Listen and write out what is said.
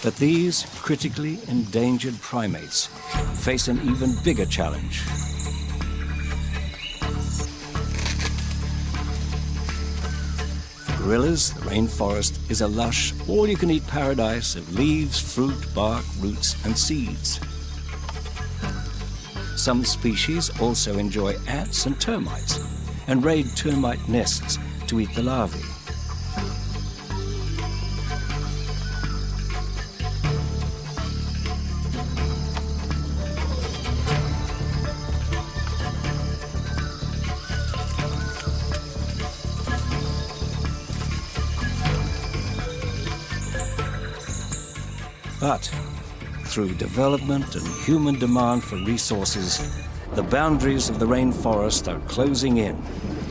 But these critically endangered primates face an even bigger challenge. For gorillas, the rainforest is a lush, all-you-can-eat paradise of leaves, fruit, bark, roots, and seeds. Some species also enjoy ants and termites, and raid termite nests to eat the larvae. But through development and human demand for resources, the boundaries of the rainforest are closing in.